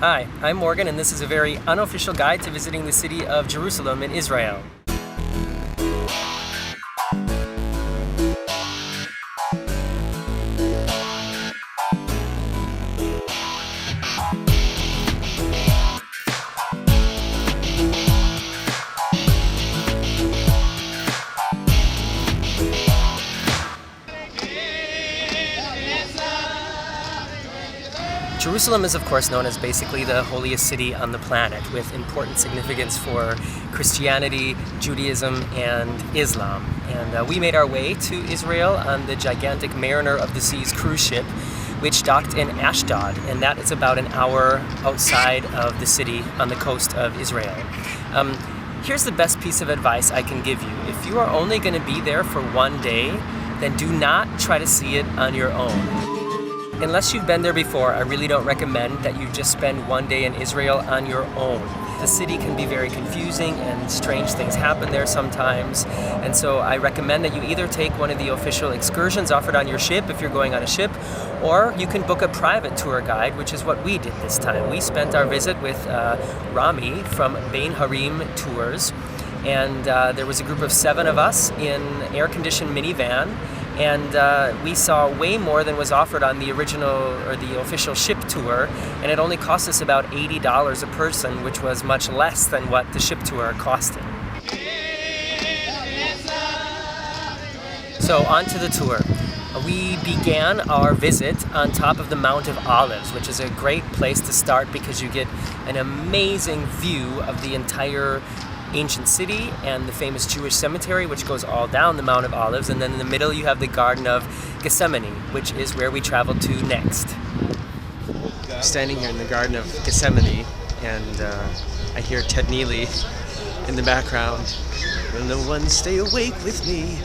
Hi, I'm Morgan, and this is a very unofficial guide to visiting the city of Jerusalem in Israel. Jerusalem is, of course, known as basically the holiest city on the planet, with important significance for Christianity, Judaism, and Islam. And we made our way to Israel on the gigantic Mariner of the Seas cruise ship, which docked in Ashdod, and that is about an hour outside of the city on the coast of Israel. Here's the best piece of advice I can give you. If you are only going to be there for one day, then do not try to see it on your own. Unless you've been there before, I really don't recommend that you just spend one day in Israel on your own. The city can be very confusing and strange things happen there sometimes. And so I recommend that you either take one of the official excursions offered on your ship if you're going on a ship, or you can book a private tour guide, which is what we did this time. We spent our visit with Rami from Bein Harim Tours. And there was a group of 7 of us in air-conditioned minivan. And we saw way more than was offered on the original or the official ship tour, and it only cost us about $80 a person, which was much less than what the ship tour costed. So on to the tour. We began our visit on top of the Mount of Olives, which is a great place to start because you get an amazing view of the entire ancient city and the famous Jewish cemetery, which goes all down the Mount of Olives, and then in the middle you have the Garden of Gesthemene, which is where we traveled to next. I'm standing here in the Garden of Gethsemane, and I hear Ted Neely in the background. Will no one stay awake with me?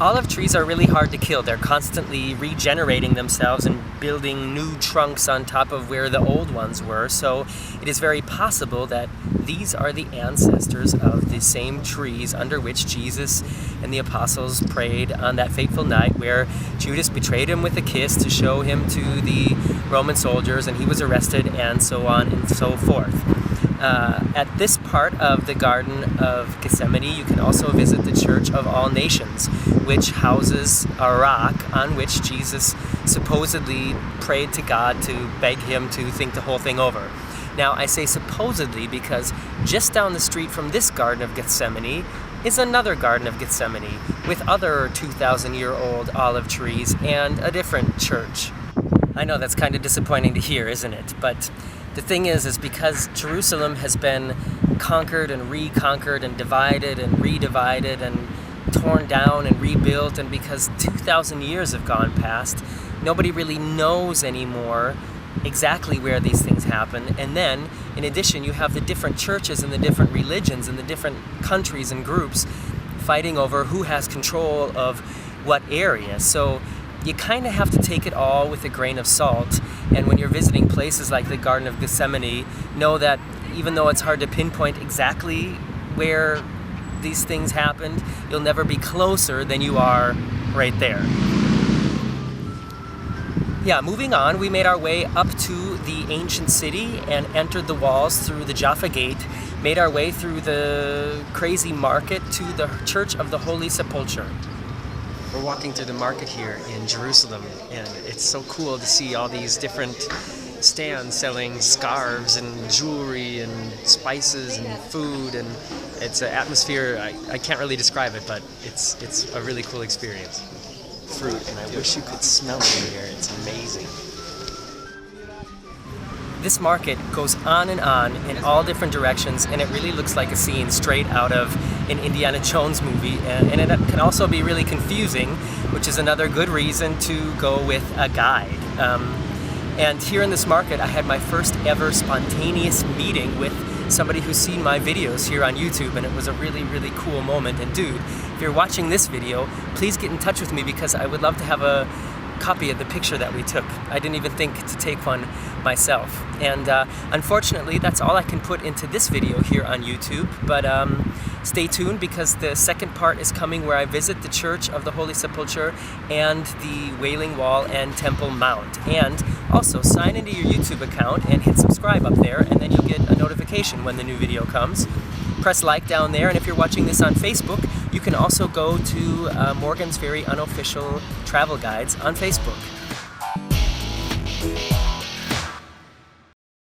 Olive trees are really hard to kill. They're constantly regenerating themselves and building new trunks on top of where the old ones were, so it is very possible that these are the ancestors of the same trees under which Jesus and the apostles prayed on that fateful night where Judas betrayed him with a kiss to show him to the Roman soldiers, and he was arrested, and so on and so forth. At this part of the Garden of Gethsemane, you can also visit the Church of All Nations, which houses a rock on which Jesus supposedly prayed to God to beg him to think the whole thing over. Now, I say supposedly because just down the street from this Garden of Gethsemane is another Garden of Gethsemane with other 2,000-year-old olive trees and a different church. I know that's kind of disappointing to hear, isn't it? But the thing is because Jerusalem has been conquered and reconquered and divided and redivided and torn down and rebuilt, and because 2,000 years have gone past, nobody really knows anymore exactly where these things happen. And then, in addition, you have the different churches and the different religions and the different countries and groups fighting over who has control of what area. So you kind of have to take it all with a grain of salt. And when you're visiting places like the Garden of Gethsemane, know that even though it's hard to pinpoint exactly where these things happened, you'll never be closer than you are right there. Yeah, moving on, we made our way up to the ancient city and entered the walls through the Jaffa Gate, made our way through the crazy market to the Church of the Holy Sepulchre. We're walking through the market here in Jerusalem, and it's so cool to see all these different stands selling scarves and jewelry and spices and food, and it's an atmosphere, I can't really describe it, but it's a really cool experience. Fruit, and I wish you could smell it in here. It's amazing. This market goes on in all different directions, and it really looks like a scene straight out of an Indiana Jones movie, and it can also be really confusing, which is another good reason to go with a guide. And here in this market, I had my first ever spontaneous meeting with somebody who's seen my videos here on YouTube, and it was a really, really cool moment. And dude, if you're watching this video, please get in touch with me because I would love to have a copy of the picture that we took. I didn't even think to take one myself. And unfortunately, that's all I can put into this video here on YouTube, but stay tuned because the second part is coming where I visit the Church of the Holy Sepulchre and the Wailing Wall and Temple Mount. And Also, sign into your YouTube account and hit subscribe up there, and then you'll get a notification when the new video comes. Press like down there, and if you're watching this on Facebook, you can also go to Morgan's Very Unofficial Travel Guides on Facebook.